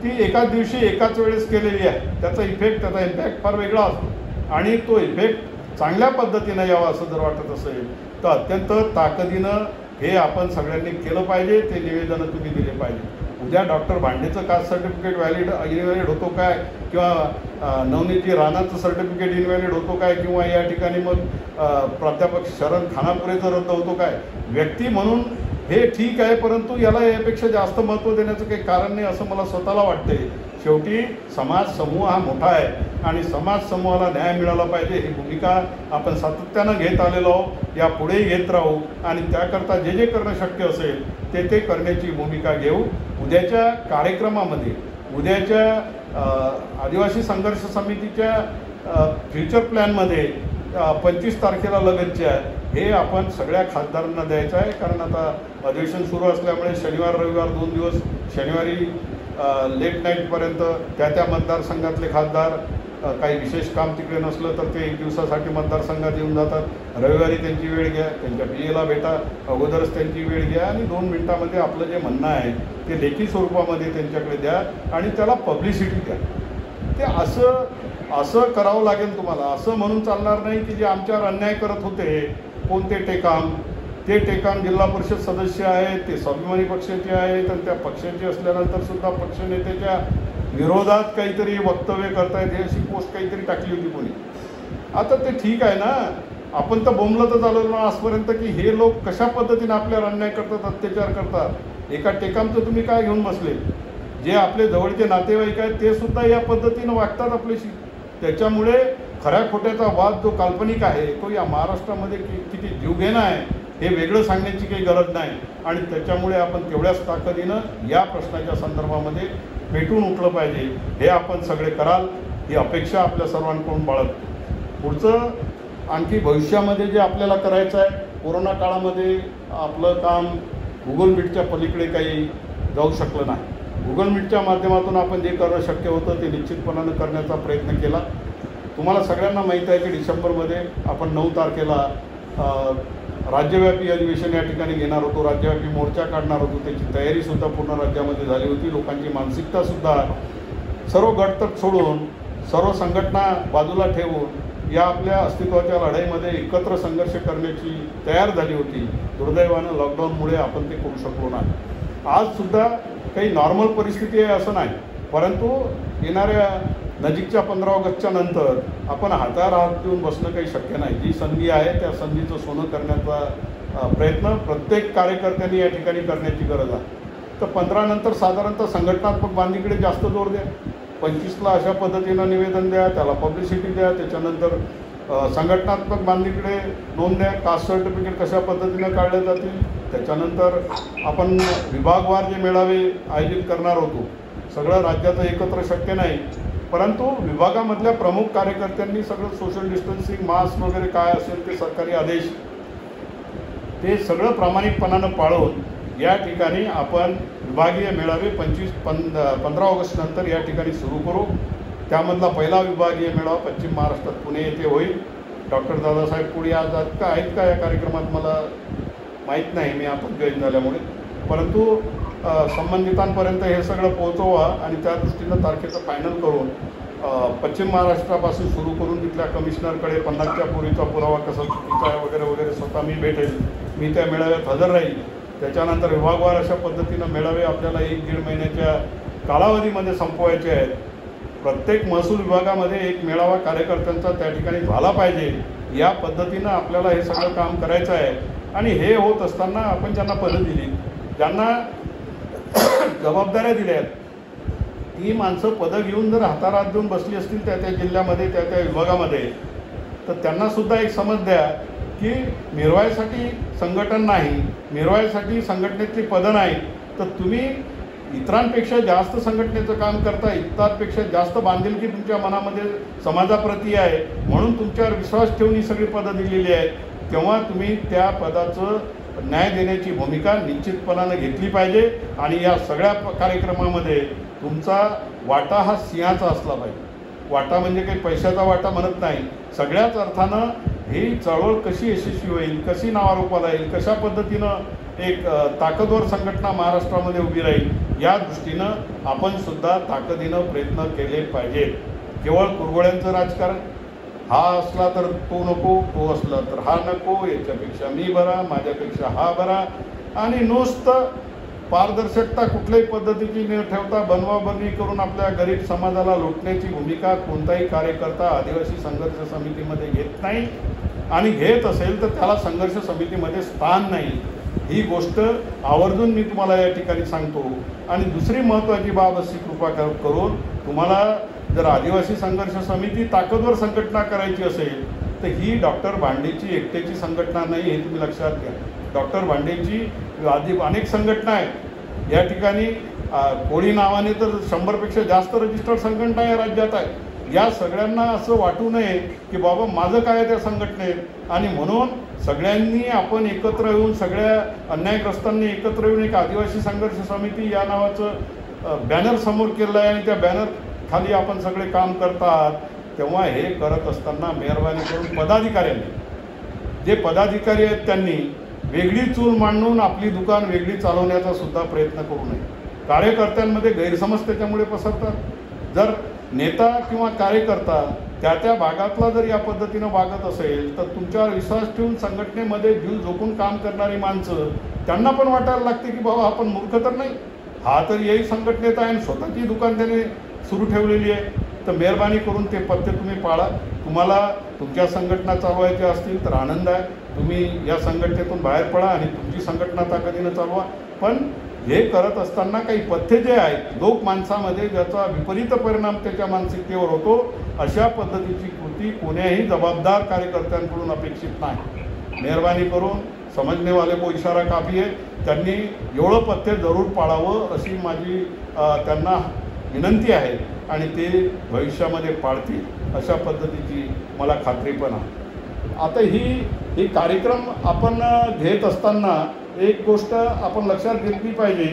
ती एकाच दिवशी एकाच वेळेस केलेली आहे. त्याचा इम्पॅक्ट फार वेगळा असतो आणि तो इफेक्ट चांगल्या पद्धतीनं यावा असं जर वाटत असेल तर अत्यंत ताकदीनं हे आपण सगळ्यांनी केलं पाहिजे. ते निवेदनं तुम्ही दिले पाहिजे. उद्या डॉक्टर भांडेचं कास्ट सर्टिफिकेट इनव्हॅलिड होतो काय, किंवा नवनीतजी राणाचं सर्टिफिकेट इनव्हॅलिड होतो काय, किंवा या ठिकाणी मग प्राध्यापक शरद खानापुरेचं रद्द होतो काय. व्यक्ती म्हणून हे ठीक आहे, परंतु याला यापेक्षा जास्त महत्त्व देण्याचं काही कारण नाही असं मला स्वतःला वाटतंय. शेवटी समाज समूह हा मोठा आहे आणि समाज समूहाला न्याय मिळाला पाहिजे ही भूमिका आपण सातत्यानं घेत आलेलो आहोत, यापुढेही घेत राहू आणि त्याकरता जे जे करणं शक्य असेल ते करण्याची भूमिका घेऊ. उद्याच्या कार्यक्रमामध्ये, उद्याच्या आदिवासी संघर्ष समितीच्या फ्युचर प्लॅनमध्ये 25 तारखेला लगतच्या हे आपण सगळ्या खासदारांना द्यायचं आहे. कारण आता अधिवेशन सुरू असल्यामुळे शनिवार रविवार 2 दिवस, शनिवारी लेट नाईटपर्यंत त्या मतदारसंघातले खासदार काही विशेष काम तिकडे नसलं तर ते 1 दिवसासाठी मतदारसंघात येऊन जातात. रविवारी त्यांची वेळ घ्या, त्यांच्या PAला भेटा, अगोदरच त्यांची वेळ घ्या आणि 2 मिनिटामध्ये आपलं जे म्हणणं आहे ते लेखी स्वरूपामध्ये त्यांच्याकडे द्या आणि त्याला पब्लिसिटी द्या. ते असं करावं लागेल तुम्हाला. असं म्हणून चालणार नाही की जे आमच्यावर अन्याय करत होते कोणते टेकाम ते ठिकाण जिल्हा परिषद सदस्य आहेत, ते स्वाभिमानी पक्षाचे आहेत आणि त्या पक्षाचे असल्यानंतर सुद्धा पक्षनेत्याच्या विरोधात काहीतरी वक्तव्य करतायत हे अशी पोस्ट काहीतरी टाकली होती कोणी. आता ते ठीक आहे ना, आपण तर बोंबलतच आलो ना आजपर्यंत की हे लोक कशा पद्धतीने आपल्यावर अन्याय करतात, अत्याचार करतात. एका टेकामचं तुम्ही काय घेऊन बसले? जे आपले जवळचे नातेवाईक आहेत ते सुद्धा या पद्धतीनं वागतात आपल्याशी. त्याच्यामुळे खऱ्या खोट्याचा वाद जो काल्पनिक आहे तो या महाराष्ट्रामध्ये किती जीवघेणा आहे हे वेगळं सांगण्याची काही गरज नाही. आणि त्याच्यामुळे आपण तेवढ्याच ताकदीनं या प्रश्नाच्या संदर्भामध्ये पेटून उठलं पाहिजे. हे आपण सगळे कराल ही अपेक्षा आपल्या सर्वांकडून बाळगतो. पुढचं आणखी भविष्यामध्ये जे आपल्याला करायचं आहे, कोरोना काळामध्ये आपलं काम गुगल मीटच्या पलीकडे काही जाऊ शकलं नाही. गुगल मीटच्या माध्यमातून आपण जे करणं शक्य होतं ते निश्चितपणानं करण्याचा प्रयत्न केला. तुम्हाला सगळ्यांना माहीत आहे की डिसेंबरमध्ये आपण 9 तारखेला राज्यव्यापी अधिवेशन या ठिकाणी घेणार होतो, राज्यव्यापी मोर्चा काढणार होतो. त्याची तयारीसुद्धा पूर्ण राज्यामध्ये झाली होती. लोकांची मानसिकतासुद्धा सर्व गटतट सोडून, सर्व संघटना बाजूला ठेवून या आपल्या अस्तित्वाच्या लढाईमध्ये एकत्र संघर्ष करण्याची तयार झाली होती. दुर्दैवानं लॉकडाऊनमुळे आपण ते करू शकलो नाही. आजसुद्धा काही नॉर्मल परिस्थिती आहे असं नाही, परंतु येणाऱ्या नजीकच्या 15 ऑगस्टच्या नंतर आपण हातावर हात देऊन बसणं काही शक्य नाही. जी संधी आहे त्या संधीचं सोनं करण्याचा प्रयत्न प्रत्येक कार्यकर्त्यांनी या ठिकाणी करण्याची गरज आहे. तर 15 नंतर साधारणतः संघटनात्मक बांधीकडे जास्त जोर द्या. 25ला अशा पद्धतीनं निवेदन द्या, त्याला पब्लिसिटी द्या. त्याच्यानंतर संघटनात्मक बांधीकडे नोंद द्या, कास्ट सर्टिफिकेट कशा पद्धतीनं काढले जातील. त्याच्यानंतर आपण विभागवार जे मेळावे आयोजित करणार होतो, सगळं राज्याचं एकत्र शक्य नाही, परंतु विभागामधल्या प्रमुख कार्यकर्त्यांनी सगळं सोशल डिस्टन्सिंग, मास्क वगैरे काय असेल ते सरकारी आदेश ते सगळं प्रामाणिकपणानं पाळून या ठिकाणी आपण विभागीय मेळावे 15 ऑगस्ट नंतर या ठिकाणी सुरू करू. त्यामधला पहिला विभागीय मेळावा पश्चिम महाराष्ट्रात पुणे येथे होईल. डॉक्टर दादासाहेब पुढे आज आहेत का या कार्यक्रमात मला माहीत नाही, मी आपण जॉईन झाल्यामुळे, परंतु संबंधितांपर्यंत हे सगळं पोहोचवा आणि त्या दृष्टीनं तारखेचं फायनल करून पश्चिम महाराष्ट्रापासून सुरू करून तिथल्या कमिशनरकडे 50च्या पूर्वीचा पुरावा कसा चुकीचा आहे वगैरे वगैरे स्वतः मी भेटेल, मी त्या मेळाव्यात हजर राहील. त्याच्यानंतर विभागवार अशा पद्धतीनं मेळावे आपल्याला 1-1.5 महिन्याच्या कालावधीमध्ये संपवायचे आहेत. प्रत्येक महसूल विभागामध्ये एक मेळावा कार्यकर्त्यांचा त्या ठिकाणी झाला पाहिजे. या पद्धतीनं आपल्याला हे सगळं काम करायचं आहे. आणि हे होत असताना आपण ज्यांना पदं दिली, ज्यांना जबाबदाऱ्या दिल्या आहेत, ती माणसं पदं घेऊन जर हाताला हात देऊन बसली असतील त्या त्या जिल्ह्यामध्ये, त्या त्या विभागामध्ये, तर त्यांनासुद्धा एक समज द्या की मिरवायसाठी संघटन नाही, मिरवायसाठी संघटनेतली पदं नाही, तर तुम्ही इतरांपेक्षा जास्त संघटनेचं काम करता, इतरांपेक्षा जास्त बांधिलकी तुमच्या मनामध्ये समाजाप्रती आहे, म्हणून तुमच्यावर विश्वास ठेवून ही सगळी पदं दिलेली आहेत. तेव्हा तुम्ही त्या पदाचं न्याय देण्याची भूमिका निश्चितपणानं घेतली पाहिजे. आणि या सगळ्या कार्यक्रमामध्ये तुमचा वाटा हा सिंहाचा असला पाहिजे. वाटा म्हणजे काही पैशाचा वाटा म्हणत नाही, सगळ्याच अर्थानं ही चळवळ कशी यशस्वी होईल, कशी नावारूपाला येईल, कशा पद्धतीनं एक ताकदवर संघटना महाराष्ट्रामध्ये उभी राहील, या दृष्टीनं आपण सुद्धा ताकदीनं प्रयत्न केले पाहिजेत. केवळ कुरघोड्यांचं राजकारण, हा असला तर तो नको, तो असला तर हा नको, याच्यापेक्षा मी बरा, माझ्यापेक्षा हा बरा, आणि नुसतं पारदर्शकता कुठल्याही पद्धतीची न ठेवता बनवाबनवी करून आपल्या गरीब समाजाला लुटण्याची भूमिका कोणताही कार्यकर्ता आदिवासी संघर्ष समितीमध्ये घेत नाही. आणि घेत असेल तर त्याला संघर्ष समितीमध्ये स्थान नाही. ही गोष्ट आवर्जून मी तुम्हाला या ठिकाणी सांगतो. आणि दुसरी महत्त्वाची बाब अशी कृपा करून, तुम्हाला जर आदिवासी संघर्ष समिती ताकदवर संघटना करायची असेल तर ही डॉक्टर भांडेची एकट्याची संघटना नाही, हे तुम्ही लक्षात घ्या. डॉक्टर भांडेची अनेक संघटना आहेत या ठिकाणी. कोळी नावाने तर 100पेक्षा जास्त रजिस्टर्ड संघटना या राज्यात आहे. या सगळ्यांना असं वाटू नये की बाबा माझं काय त्या संघटनेत, आणि म्हणून सगळ्यांनी आपण एकत्र येऊन, सगळ्या अन्यायग्रस्तांनी एकत्र येऊन एक आदिवासी संघर्ष समिती या नावाचं बॅनर समोर केलं आहे आणि त्या बॅनर खाली आपण सगळे काम करतात. तेव्हा हे करत असताना मेहरबानी करून पदाधिकाऱ्यांनी, जे पदाधिकारी आहेत त्यांनी वेगळी चूल मांडून आपली दुकान वेगळी चालवण्याचा सुद्धा प्रयत्न करू नये. कार्यकर्त्यांमध्ये गैरसमज त्याच्यामुळे पसरतात. जर नेता किंवा कार्यकर्ता त्या भागातला जर या पद्धतीनं वागत असेल तर तुमच्यावर विश्वास ठेवून संघटनेमध्ये जीव झोकून काम करणारी माणसं त्यांना पण वाटायला लागते की बाबा आपण मूर्ख तर नाही, हा तर यही संघटनेत आहे आणि स्वतःची दुकान त्याने सुरू ठेवलेली आहे. तर मेहरबानी करून ते पथ्य तुम्ही पाळा. तुम्हाला तुमच्या संघटना चालवायच्या असतील तर आनंद आहे, तुम्ही या संघटनेतून बाहेर पडा आणि तुमची संघटना ताकदीनं चालवा. पण हे करत असताना काही पथ्य जे आहेत लोक माणसामध्ये ज्याचा विपरीत परिणाम त्याच्या मानसिकतेवर होतो अशा पद्धतीची कृती कोण्याही जबाबदार कार्यकर्त्यांकडून अपेक्षित नाही. मेहरबानी करून समजणेवाले को इशारा काफी आहे, त्यांनी एवढं पथ्य जरूर पाळावं अशी माझी त्यांना विनंती आहे आणि ते भविष्यामध्ये पाळतील अशा पद्धतीची मला खात्री पण आहे. आता ही कार्यक्रम आपण घेत असताना एक गोष्ट आपण लक्षात घेतली पाहिजे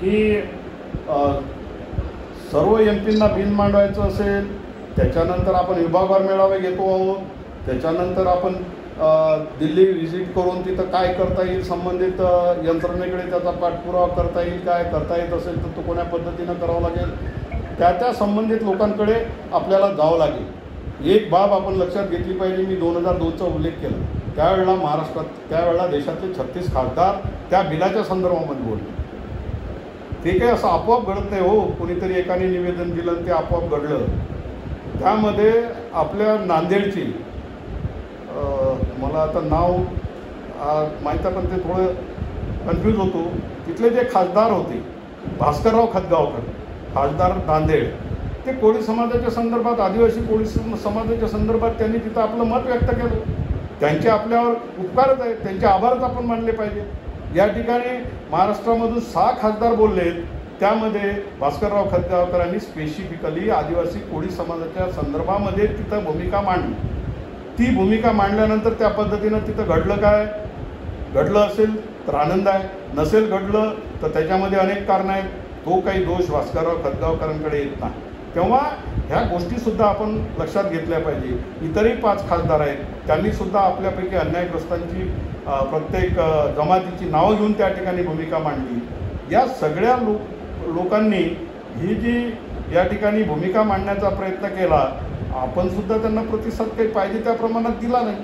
की सर्व एमपींना बिल मांडवायचं असेल, त्याच्यानंतर आपण विभागवार मेळावे घेतो आहोत, त्याच्यानंतर आपण दिल्ली व्हिजिट करून तिथं काय करता येईल संबंधित यंत्रणेकडे त्याचा पाठपुरावा करता येईल, काय करता येत असेल तर तो कोण्या पद्धतीनं करावं लागेल, त्या संबंधित लोकांकडे आपल्याला जावं लागेल. एक बाब आपण लक्षात घेतली पाहिजे, मी 2002चा उल्लेख केला, त्यावेळेला महाराष्ट्रात त्यावेळेला देशातले 36 खासदार त्या बिलाच्या संदर्भामध्ये बोलले. ते काही असं आपोआप घडत नाही हो, कोणीतरी एकाने निवेदन दिलं ते आपोआप घडलं. त्यामध्ये आपल्या नांदेडची मला आता नाव माहीत आहे पण ते थोडं कन्फ्यूज होतो, तिथले जे खासदार होते भास्करराव खतगावकर खासदार नांदेड, ते कोळी समाजाच्या संदर्भात आदिवासी कोळी समाजाच्या संदर्भात त्यांनी तिथं आपलं मत व्यक्त केलं. त्यांचे आपल्यावर उपकारच आहेत, त्यांचे आभारच आपण मानले पाहिजे. या ठिकाणी महाराष्ट्रामधून 6 खासदार बोललेत, त्यामध्ये भास्करराव खतगावकरांनी स्पेसिफिकली आदिवासी कोळी समाजाच्या संदर्भामध्ये तिथं भूमिका मांडली. ती भूमिका मांडल्यानंतर त्या पद्धतीनं तिथं घडलं काय, घडलं असेल तर आनंद आहे, नसेल घडलं तर त्याच्यामध्ये अनेक कारणं आहेत. तो काही दोष भास्करराव खतगावकरांकडे येत नाही. तेव्हा ह्या गोष्टीसुद्धा आपण लक्षात घेतल्या पाहिजे. इतरही 5 खासदार आहेत, त्यांनीसुद्धा आपल्यापैकी अन्यायग्रस्तांची प्रत्येक जमातीची नावं घेऊन त्या ठिकाणी भूमिका मांडली. या सगळ्या लोकांनी ही जी या ठिकाणी भूमिका मांडण्याचा प्रयत्न केला, आपणसुद्धा त्यांना प्रतिसाद काही पाहिजे त्या प्रमाणात दिला नाही.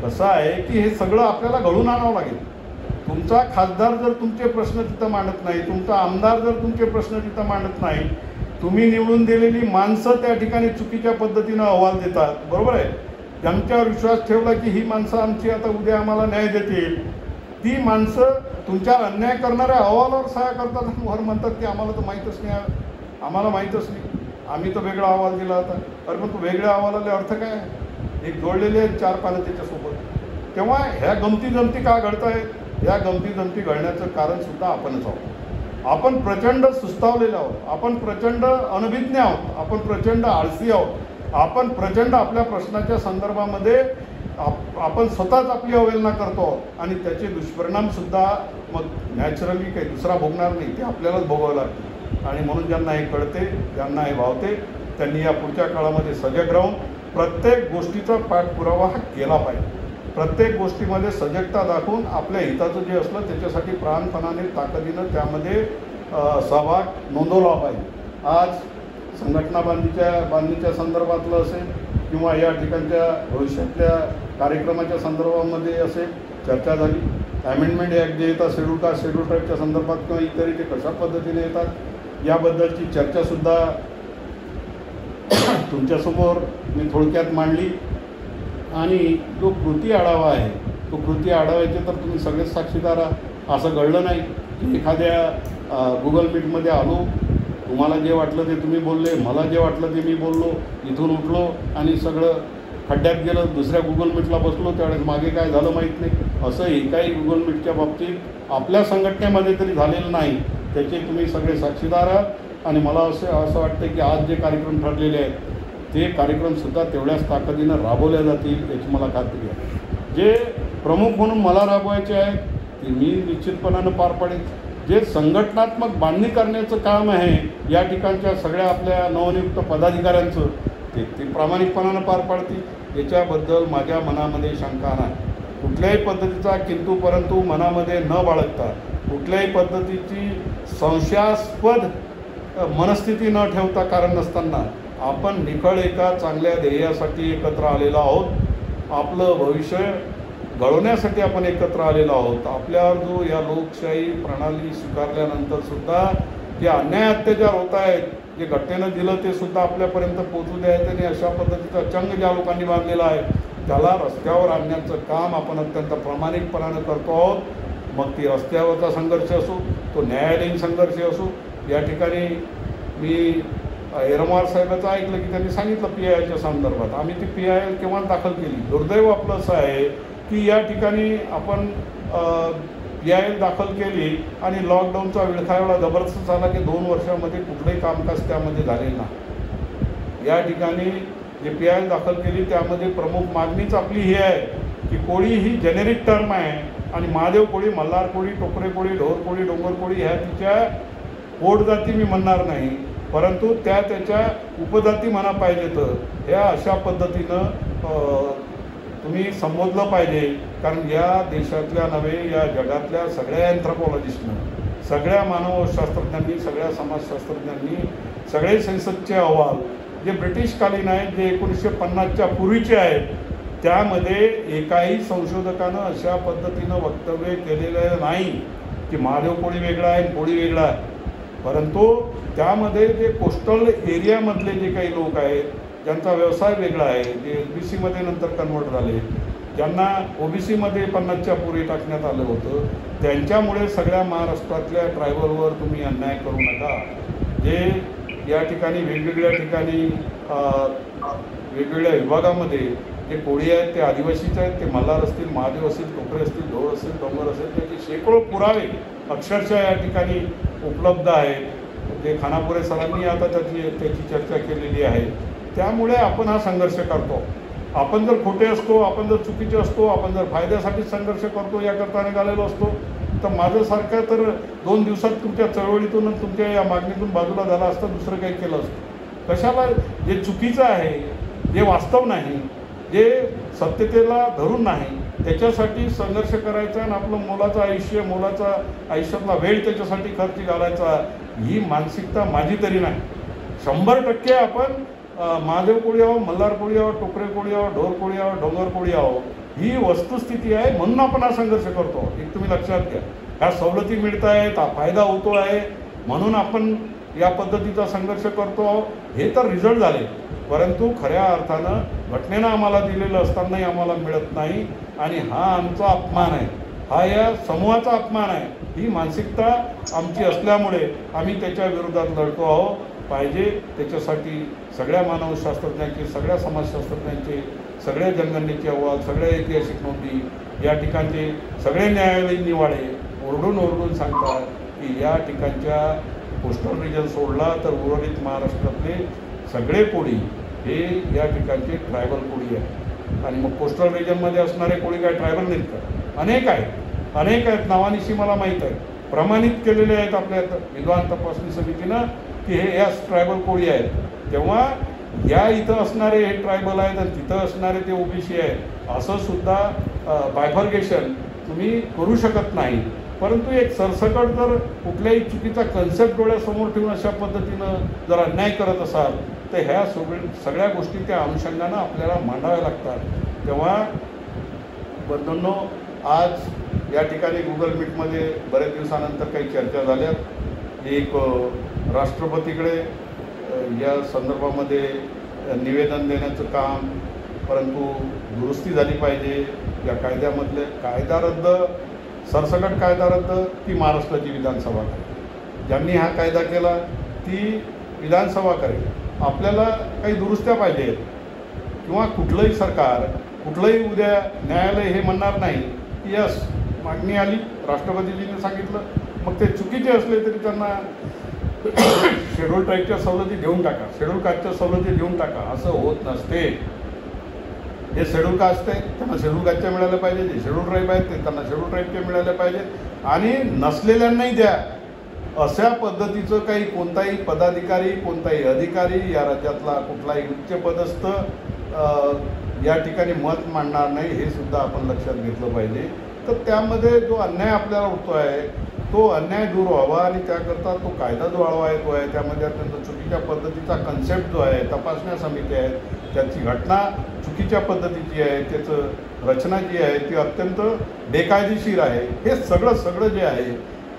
कसं आहे की हे सगळं आपल्याला घडून आणावं लागेल. तुमचा खासदार जर तुमचे प्रश्न तिथं मांडत नाही, तुमचा आमदार जर तुमचे प्रश्न तिथं मांडत नाही, तुम्ही निवडून दिलेली माणसं त्या ठिकाणी चुकीच्या पद्धतीनं अहवाल देतात, बरोबर आहे, त्यांच्यावर विश्वास ठेवला की ही माणसं आमची आता उद्या आम्हाला न्याय देतील, ती माणसं तुमच्यावर अन्याय करणाऱ्या अहवालावर सह्या करतात आणि वर म्हणतात की आम्हाला तर माहीतच नाही, आम्हाला माहीतच नाही, आम्ही तर वेगळा अहवाल दिला होता. अरे पण तो वेगळ्या अहवालाला अर्थ काय, एक जोडलेले आहेत 4 पानं त्याच्यासोबत. तेव्हा ह्या गमती का घडत आहेत, या गमती घडण्याचं कारणसुद्धा आपणच आहोत. आपण प्रचंड सुस्तावलेले आहोत, आपण प्रचंड अनभिज्ञ आहोत, आपण प्रचंड आळसी आहोत, आपण प्रचंड आपल्या प्रश्नाच्या संदर्भामध्ये आपण स्वतःच आपली अवहेलना करतो आणि त्याचे दुष्परिणामसुद्धा मग नॅचरली काही दुसरा भोगणार नाही, ते आपल्यालाच भोगावं लागते. आणि म्हणून ज्यांना हे कळते, ज्यांना हे भावते, त्यांनी या पुढच्या काळामध्ये सजग राहून प्रत्येक गोष्टीचा पाठपुरावा हा केला पाहिजे. प्रत्येक गोष्टीमध्ये सजगता दाखवून आपल्या हिताचं जे असलं त्याच्यासाठी प्राणपणाने ताकदीनं त्यामध्ये सहभाग नोंदवला पाहिजे. आज संघटना बांधणीच्या संदर्भातलं असेल किंवा या ठिकाणच्या भविष्यातल्या कार्यक्रमाच्या संदर्भामध्ये असेल चर्चा झाली. अमेंडमेंट ॲक्ट जे येतात शेड्यूल कास्ट शेड्यूल ट्राईबच्या संदर्भात किंवा इतरही ते कशा पद्धतीने येतात याबद्दलची चर्चासुद्धा तुमच्यासमोर मी थोडक्यात मांडली. आणि जो कृती आढावा आहे तो कृती आढाव्याचे तर तुम्ही सगळेच साक्षीदार आहात. असं घडलं नाही की एखाद्या गुगल मीटमध्ये आलो, तुम्हाला जे वाटलं ते तुम्ही बोलले, मला जे वाटलं ते मी बोललो, इथून उठलो आणि सगळं खड्ड्यात गेलं, दुसऱ्या गुगल मीटला बसलो, त्यावेळेस मागे काय झालं माहीत नाही. असं एकाही गुगल मीटच्या बाबतीत आपल्या संघटनेमध्ये तरी झालेलं नाही, त्याचे तुम्ही सगळे साक्षीदार आहात. आणि मला असं वाटतं की आज जे कार्यक्रम ठरलेले आहेत ते कार्यक्रमसुद्धा तेवढ्याच ताकदीनं राबवल्या जातील याची मला खात्री आहे. जे प्रमुख म्हणून मला राबवायचे आहेत ते मी निश्चितपणानं पार पाडेन. जे संघटनात्मक बांधणी करण्याचं काम आहे या ठिकाणच्या सगळ्या आपल्या नवनियुक्त पदाधिकाऱ्यांचं ते प्रामाणिकपणानं पार पाडतील याच्याबद्दल माझ्या मनामध्ये शंका नाही. कुठल्याही पद्धतीचा किंतु परंतु मनामध्ये न बाळगता, कुठल्याही पद्धतीची संशयास्पद मनस्थिती न ठेवता कारण नसताना आपण निखळ एका चांगल्या ध्येयासाठी एकत्र आलेलो आहोत. आपलं भविष्य घडवण्यासाठी आपण एकत्र आलेलो आहोत. आपल्यावर जो या लोकशाही प्रणाली स्वीकारल्यानंतर सुद्धा जे अन्याय अत्याचार होत आहेत, जे घटनेनं दिलं ते सुद्धा आपल्यापर्यंत पोहोचू द्यायचं आणि अशा पद्धतीचा चंग ज्या लोकांनी बांधलेला आहे त्याला रस्त्यावर आणण्याचं काम आपण अत्यंत प्रामाणिकपणानं करतो आहोत. मग ती रस्त्यावरचा संघर्ष असो, तो न्यायालयीन संघर्ष असो. या ठिकाणी मी एरमार साहेबाचं ऐकलं की त्यांनी सांगितलं PILच्या संदर्भात. आम्ही ती PIL केव्हा दाखल केली. दुर्दैव आपलं असं आहे की या ठिकाणी आपण PIL दाखल केली आणि लॉकडाऊनचा विळखा एवढा जबरदस्त झाला की 2 वर्षामध्ये कुठलंही कामकाज त्यामध्ये झालेलं नाही. या ठिकाणी जे PIL दाखल केली त्यामध्ये प्रमुख मागणीच आपली ही आहे की कोळी ही जेनेरिक टर्म आहे आणि महादेव कोळी, मल्हार कोळी, टोकरे कोळी, ढोर कोळी, डोंगर कोळी ह्या तिच्या पोटजाती मी म्हणणार नाही, परंतु त्याच्या उपजाती म्हणा पाहिजे. तर ह्या अशा पद्धतीनं तुम्ही संबोधलं पाहिजे. कारण या देशातल्या नव्हे या जगातल्या सगळ्या अँथ्रोपॉलॉजिस्टनं, सगळ्या मानवशास्त्रज्ञांनी, सगळ्या समाजशास्त्रज्ञांनी, सगळे सेन्ससचे अहवाल जे ब्रिटिशकालीन आहेत, जे 1950च्या पूर्वीचे आहेत, त्यामध्ये एकाही संशोधकानं अशा पद्धतीनं वक्तव्य केलेलं नाही की महादेव कोळी वेगळा आहे, कोळी वेगळा आहे. परंतु त्यामध्ये जे कोस्टल एरियामधले जे काही लोक आहेत, ज्यांचा व्यवसाय वेगळा आहे, जे SBCमध्ये नंतर कन्वर्ट झाले, ज्यांना OBCमध्ये 50च्या पूर्वी टाकण्यात आलं होतं, त्यांच्यामुळे सगळ्या महाराष्ट्रातल्या ट्रायबलवर तुम्ही अन्याय करू नका. जे या ठिकाणी वेगवेगळ्या ठिकाणी वेगवेगळ्या विभागामध्ये जे कोळी आहेत ते आदिवासीचे आहेत, ते मल्हार असतील, महादेव असतील, टोकरे असतील, ढोळ असतील, डोंगर असेल, त्याचे शेकडो पुरावे अक्षरशः या ठिकाणी उपलब्ध आहेत. ते खानापुरे सरांनी आता त्याची चर्चा केलेली आहे. त्यामुळे आपण हा संघर्ष करतो. आपण जर खोटे असतो, आपण जर चुकीचे असतो, आपण जर फायद्यासाठी संघर्ष करतो याकरता निघालेलो असतो तर माझ्यासारखं तर 2 दिवसात तुमच्या चळवळीतून तुमच्या या मागणीतून बाजूला झाला असतं, दुसरं काही केलं असतं. कशाला? जे चुकीचं आहे, जे वास्तव नाही, जे सत्यतेला धरून नाही, त्याच्यासाठी संघर्ष करायचा आणि आपलं मोलाचं आयुष्यातला वेळ त्याच्यासाठी खर्च घालायचा, ही मानसिकता माझी तरी नाही. 100% आपण महादेव कोळी आहो, मल्हार कोळी आहो, टोकरे कोळी आहो, ढोर कोळी आहो, डोंगर कोळी आहो, ही वस्तुस्थिती आहे. म्हणून आपण हा संघर्ष करतो. एक तुम्ही लक्षात घ्या, ह्या सवलती मिळत आहेत, हा फायदा होतो आहे, म्हणून आपण या पद्धतीचा संघर्ष करतो आहोत. हे तर रिझल्ट झाले, परंतु खऱ्या अर्थानं घटनेनं आम्हाला दिलेलं असतानाही आम्हाला मिळत नाही आणि हा आमचा अपमान आहे, हा या समूहाचा अपमान आहे. ही मानसिकता आमची असल्यामुळे आम्ही त्याच्या विरोधात लढतो आहोत. पाहिजे त्याच्यासाठी सगळ्या मानवशास्त्रज्ञांचे, सगळ्या समाजशास्त्रज्ञांचे, सगळ्या जनगणनेचे अहवाल, सगळ्या ऐतिहासिक नोंदी, या ठिकाणचे सगळे न्यायालयीन निवाडे ओरडून सांगतात की या ठिकाणच्या कोस्टल रिजन सोडला तर उर्वरित महाराष्ट्रातले सगळे कोळी हे या ठिकाणचे ट्रायबल कोळी आहेत. आणि मग कोस्टल रिजनमध्ये असणारे कोळी काय ट्रायबल नाहीत का? अनेक आहेत, नावानिशी मला माहीत आहे, प्रमाणित केलेले आहेत आपल्या विद्वान तपासणी समितीनं की हे या ट्रायबल कोळी आहेत. तेव्हा या इथं असणारे हे ट्रायबल आहेत आणि तिथं असणारे ते OBC आहेत, असं सुद्धा बायफर्गेशन तुम्ही करू शकत नाही. परंतु एक सरसकट जर कुठल्याही चुकीचा कन्सेप्ट डोळ्यासमोर ठेवून अशा पद्धतीनं जर अन्याय करत असाल तर ह्या सगळ्या गोष्टी त्या अनुषंगानं आपल्याला मांडाव्या लागतात. तेव्हा बंधूंनो, आज या ठिकाणी गुगल मीटमध्ये बरेच दिवसानंतर काही चर्चा झाल्यात. एक राष्ट्रपतीकडे या संदर्भामध्ये निवेदन देण्याचं काम, परंतु दुरुस्ती झाली पाहिजे. या कायद्यामधले सरसकट कायदा रद्द ती महाराष्ट्राची विधानसभा करेल. ज्यांनी हा कायदा केला ती विधानसभा करेल. आपल्याला काही दुरुस्त्या पाहिजेत किंवा कुठलंही सरकार, कुठलंही उद्या न्यायालय हे म्हणणार नाही की यस मागणी आली, राष्ट्रपतीजींनी सांगितलं, मग ते चुकीचे असले तरी त्यांना शेड्यूल ट्राईबच्या सवलती देऊन टाका, शेड्यूल कास्टच्या सवलती देऊन टाका, असं होत नसते. जे शेड्यूल कास्ट आहेत त्यांना शेड्यूल कास्टच्या मिळाल्या पाहिजे, जे शेड्यूल ट्राईब आहेत ते त्यांना शेड्यूल ट्राईबच्या मिळाल्या पाहिजेत आणि नसलेल्यांनाही द्या. अशा पद्धतीचं काही कोणताही पदाधिकारी, कोणताही अधिकारी या राज्यातला कुठलाही उच्चपदस्थ या ठिकाणी मत मांडणार नाही, हे सुद्धा आपण लक्षात घेतलं पाहिजे. तर त्यामध्ये जो अन्याय आपल्याला होतो आहे तो अन्याय दूर व्हावा आणि त्याकरता तो कायदा जो आळवा आहे तो आहे, त्यामध्ये अत्यंत चुकीच्या पद्धतीचा कन्सेप्ट जो आहे, तपासण्या समिती आहेत, त्याची घटना चुकीच्या पद्धतीची आहे, त्याचं रचना जी आहे ती अत्यंत बेकायदेशीर आहे. हे सगळं जे आहे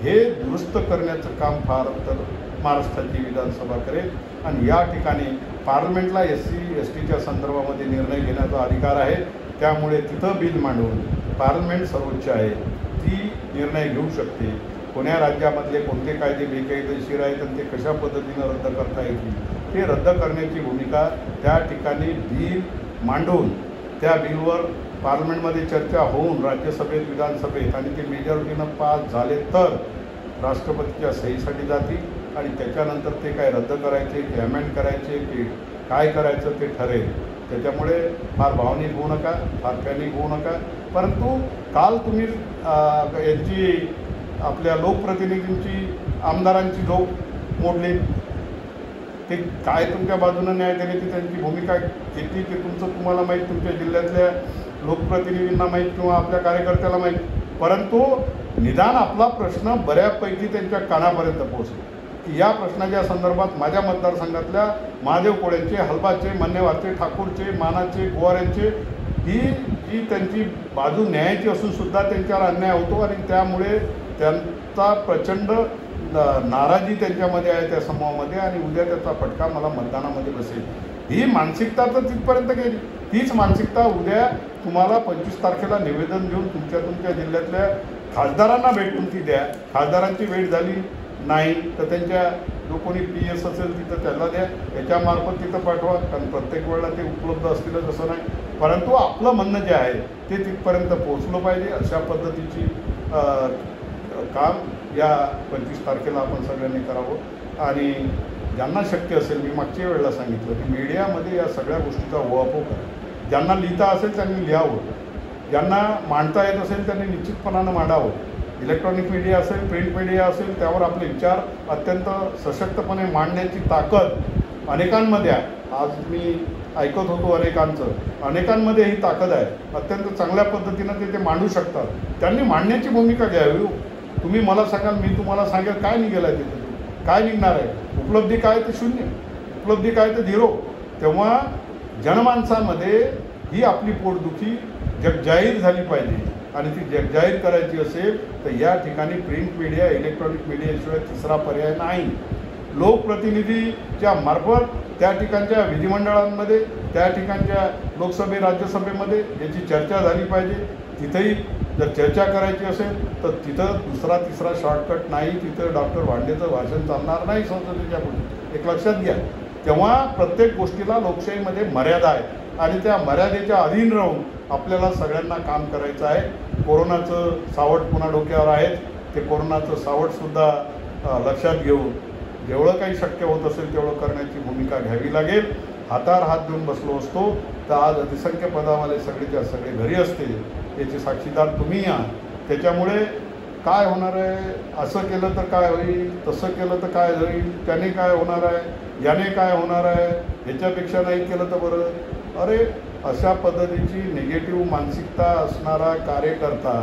हे दुरुस्त करण्याचं काम फार तर महाराष्ट्राची विधानसभा करेल. आणि या ठिकाणी पार्लमेंटला SC/STच्या संदर्भामध्ये निर्णय घेण्याचा अधिकार आहे. त्यामुळे तिथं बिल मांडून पार्लमेंट सर्वोच्च आहे ती निर्णय घेऊ शकते. कोण्या राज्यामधले कोणते कायदे बेकायदेशीर आहेत आणि ते कशा पद्धतीनं रद्द करता येतील ते रद्द करण्याची भूमिका त्या ठिकाणी बिल मांडून त्या बिलवर पार्लमेंटमध्ये चर्चा होऊन राज्यसभेत विधानसभेत आणि ते मेजॉरिटीनं पास झाले तर राष्ट्रपतीच्या सहीसाठी जातील आणि त्याच्यानंतर ते काय रद्द करायचे, ते अमेंड करायचे, ते काय करायचं ते ठरेल. त्याच्यामुळे फार भावनिक होऊ नका, फार पॅनिक होऊ नका. परंतु काल तुम्ही यांची आपल्या लोकप्रतिनिधींची आमदारांची झोप मोडली, ते काय तुमच्या बाजूनं न्याय देण्याची त्यांची भूमिका घेतली ते तुम्हाला माहीत, तुमच्या जिल्ह्यातल्या लोकप्रतिनिधींना माहीत किंवा आपल्या कार्यकर्त्याला माहीत. परंतु निदान आपला प्रश्न बऱ्यापैकी त्यांच्या कानापर्यंत पोहोचला की या प्रश्नाच्या संदर्भात माझ्या मतदारसंघातल्या महादेव कोळ्यांचे, हलबाचे, मान्यवरचे, ठाकूरचे, मानाचे, गोवाऱ्यांचे ही जी त्यांची बाजू न्यायाची असूनसुद्धा त्यांच्यावर अन्याय होतो आणि त्यामुळे त्यांचा प्रचंड नाराजी त्यांच्यामध्ये आहे त्या समूहामध्ये आणि उद्या त्याचा फटका मला मतदानामध्ये बसेल. ही मानसिकता तर तिथपर्यंत गेली. तीच मानसिकता उद्या तुम्हाला 25 तारखेला निवेदन देऊन तुमच्या जिल्ह्यातल्या खासदारांना भेटून ती द्या. खासदारांची भेट झाली नाही तर त्यांच्या जो कोणी PS असेल तिथं त्याला द्या, त्याच्यामार्फत तिथं पाठवा, कारण प्रत्येक वेळेला ते उपलब्ध असतीलच असं नाही. परंतु आपलं म्हणणं जे आहे ते तिथपर्यंत पोहोचलं पाहिजे. अशा पद्धतीची काम या 25 तारखेला आपण सगळ्यांनी करावं. आणि ज्यांना शक्य असेल, मी मागच्या वेळेला सांगितलं की मीडियामध्ये या सगळ्या गोष्टीचा उहापोह करा. ज्यांना लिहिता असेल त्यांनी लिहावं, ज्यांना मांडता येत असेल त्यांनी निश्चितपणानं मांडावं. इलेक्ट्रॉनिक मीडिया असेल, प्रिंट मीडिया असेल, त्यावर आपले विचार अत्यंत सशक्तपणे मांडण्याची ताकद अनेकांमध्ये आहे. आज मी ऐकत होतो अनेकांमध्ये ही ताकद आहे. अत्यंत चांगल्या पद्धतीनं ते मांडू शकतात. त्यांनी मांडण्याची भूमिका घ्यावी. तुम्ही मला सांगाल, मी तुम्हाला सांगेल काय निघेल आहे तिथे, काय निघणार आहे, उपलब्धी काय ते 0, उपलब्धी काय ते 0. तेव्हा जनमानसामध्ये ही आपली पोटदुखी जगजाहीर झाली पाहिजे आणि ती जगजाहीर करायची असेल तर या ठिकाणी प्रिंट मीडिया, इलेक्ट्रॉनिक मीडियाशिवाय तिसरा पर्याय नाही. लोकप्रतिनिधीच्या मार्फत त्या ठिकाणच्या विधिमंडळांमध्ये, त्या ठिकाणच्या लोकसभे, राज्यसभेमध्ये याची चर्चा झाली पाहिजे. तिथेही जर चर्चा करायची असेल तर तिथं दुसरा तिसरा शॉर्टकट नाही. तिथं डॉक्टर भांडेचं भाषण चालणार नाही संसदेच्या पुढे, एक लक्षात घ्या. तेव्हा प्रत्येक गोष्टीला लोकशाहीमध्ये मर्यादा आहे आणि त्या मर्यादेच्या अधीन राहून आपल्याला सगळ्यांना काम करायचं आहे. कोरोनाचं सावट पुन्हा डोक्यावर आहे, ते कोरोनाचं सावटसुद्धा लक्षात घेऊन जेवढं काही शक्य होत असेल तेवढं करण्याची भूमिका घ्यावी लागेल. हातावर हात देऊन बसलो असतो तर आज अधिसंख्य पदावाले सगळेच्या सगळे घरी असते. याचे साक्षीदार तुम्ही या. त्याच्यामुळे काय होणार आहे, असं केलं तर काय होईल, तसं केलं तर काय होईल, त्याने काय होणार आहे, याने काय होणार आहे, ह्याच्यापेक्षा नाही केलं तर बरं. अरे अशा पद्धतीची निगेटिव्ह मानसिकता असणारा कार्यकर्ता,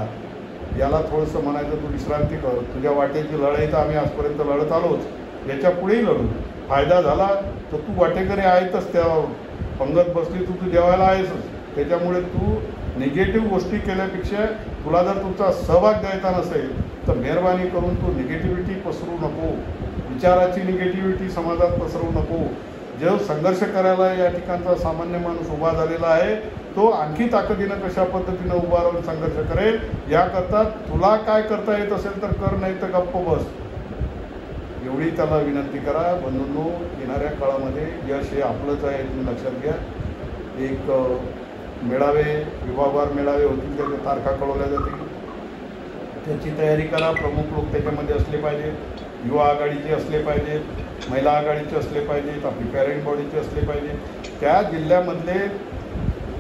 याला थोडंसं म्हणायचं तू विश्रांती कर, तुझ्या वाटेची लढाई तर आम्ही आजपर्यंत लढत आलोच, याच्या पुढेही लढू. फायदा झाला तर तू वाटेकरी आहेतच, त्या पंगत बसली तू जेवायला आहेसच. त्याच्यामुळे तू निगेटिव्ह गोष्टी केल्यापेक्षा तुला जर तुमचा सहभाग द्यायचा नसेल तर मेहरबानी करून तू निगेटिव्हिटी पसरू नको, विचाराची निगेटिव्हिटी समाजात पसरवू नको. जो संघर्ष करायला या ठिकाणचा सामान्य माणूस उभा झालेला आहे तो आणखी ताकदीनं कशा पद्धतीनं उभा राहून संघर्ष करेल. याकरता तुला काय करता येत असेल तर कर, नाही तर गप्प बस, एवढी त्याला विनंती करा. बंधूंनो, येणाऱ्या काळामध्ये यश हे आपलंच आहे, तुम्ही लक्षात घ्या. एक मेळावे, विभागवार मेळावे होतील, त्याच्या तारखा कळवल्या जातील, त्याची तयारी करा. प्रमुख लोक त्याच्यामध्ये असले पाहिजे, युवा आघाडीचे असले पाहिजेत, महिला आघाडीचे असले पाहिजेत, आपली पॅरेंट बॉडीचे असले पाहिजे. त्या जिल्ह्यामधले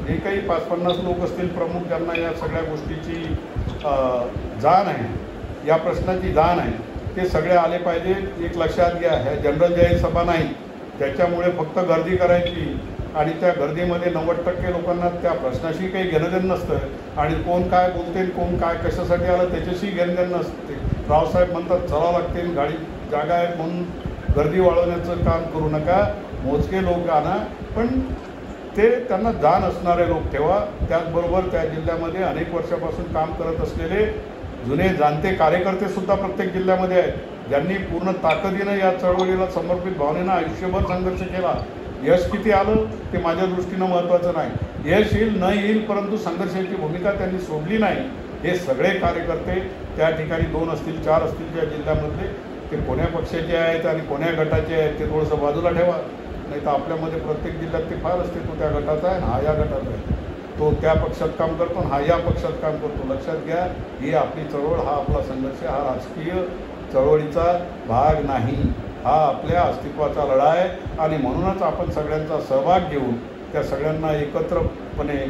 जे काही 5-50 लोक असतील प्रमुख, ज्यांना या सगळ्या गोष्टीची जाण आहे, या प्रश्नाची जाण आहे, ते सगळे आले पाहिजेत. एक लक्षात घ्या, ह्या जनरल जाहीर सभा नाही, त्याच्यामुळे फक्त गर्दी करायची आणि त्या गर्दीमध्ये 90% लोकांना त्या प्रश्नाशी काही घेणं देणं नसतं आणि कोण काय बोलते, कोण काय कशासाठी आलं त्याच्याशी घेणं देणं रावसाहेब म्हणतात चला लागते, गाडी जागा आहे म्हणून गर्दी वाढवण्याचं काम करू नका, मोजके लोक आणा, पण ते त्यांना जाण असणारे लोक ठेवा. त्याचबरोबर त्या जिल्ह्यामध्ये अनेक वर्षापासून काम करत असलेले जुने जाणते कार्यकर्तेसुद्धा प्रत्येक जिल्ह्यामध्ये आहेत, ज्यांनी पूर्ण ताकदीनं या चळवळीला समर्पित भावनेनं आयुष्यभर संघर्ष केला. यश किती आलं ते माझ्या दृष्टीनं महत्त्वाचं नाही, यश येईल न येईल, परंतु संघर्षाची भूमिका त्यांनी सोडली नाही. हे सगळे कार्यकर्ते त्या ठिकाणी 2 असतील 4 असतील त्या जिल्ह्यामधले, ते कोण्या पक्षाचे आहेत आणि कोण्या गटाचे आहेत ते थोडंसं बाजूला ठेवा. नाही तर आपल्यामध्ये प्रत्येक जिल्ह्यात ते फार असते, तो त्या गटाचा आहे, हा या गटाचा आहे, तो त्या पक्षात काम करतो, हा या पक्षात काम करतो. लक्षात घ्या, ही आपली चळवळ, हा आपला संघर्ष, हा राजकीय चळवळीचा भाग नाही, हा आपल्या अस्तित्वाचा लढा आहे. आणि म्हणूनच आपण सगळ्यांचा सहभाग घेऊन त्या सगळ्यांना एकत्रपणे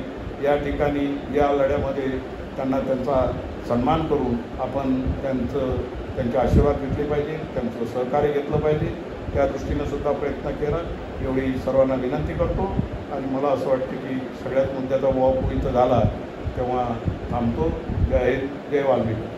या ठिकाणी या लढ्यामध्ये त्यांना त्यांचा सन्मान करून आपण त्यांचे आशीर्वाद घेतले पाहिजे, त्यांचं सहकार्य घेतलं पाहिजे. त्या दृष्टीनं सुद्धा प्रयत्न केला, एवढी सर्वांना विनंती करतो. आणि मला असं वाटतं की सगळ्यात मुद्द्याचा वापर इथं झाला तेव्हा थांबतो. जय हिंद, जय वाल्मिकी.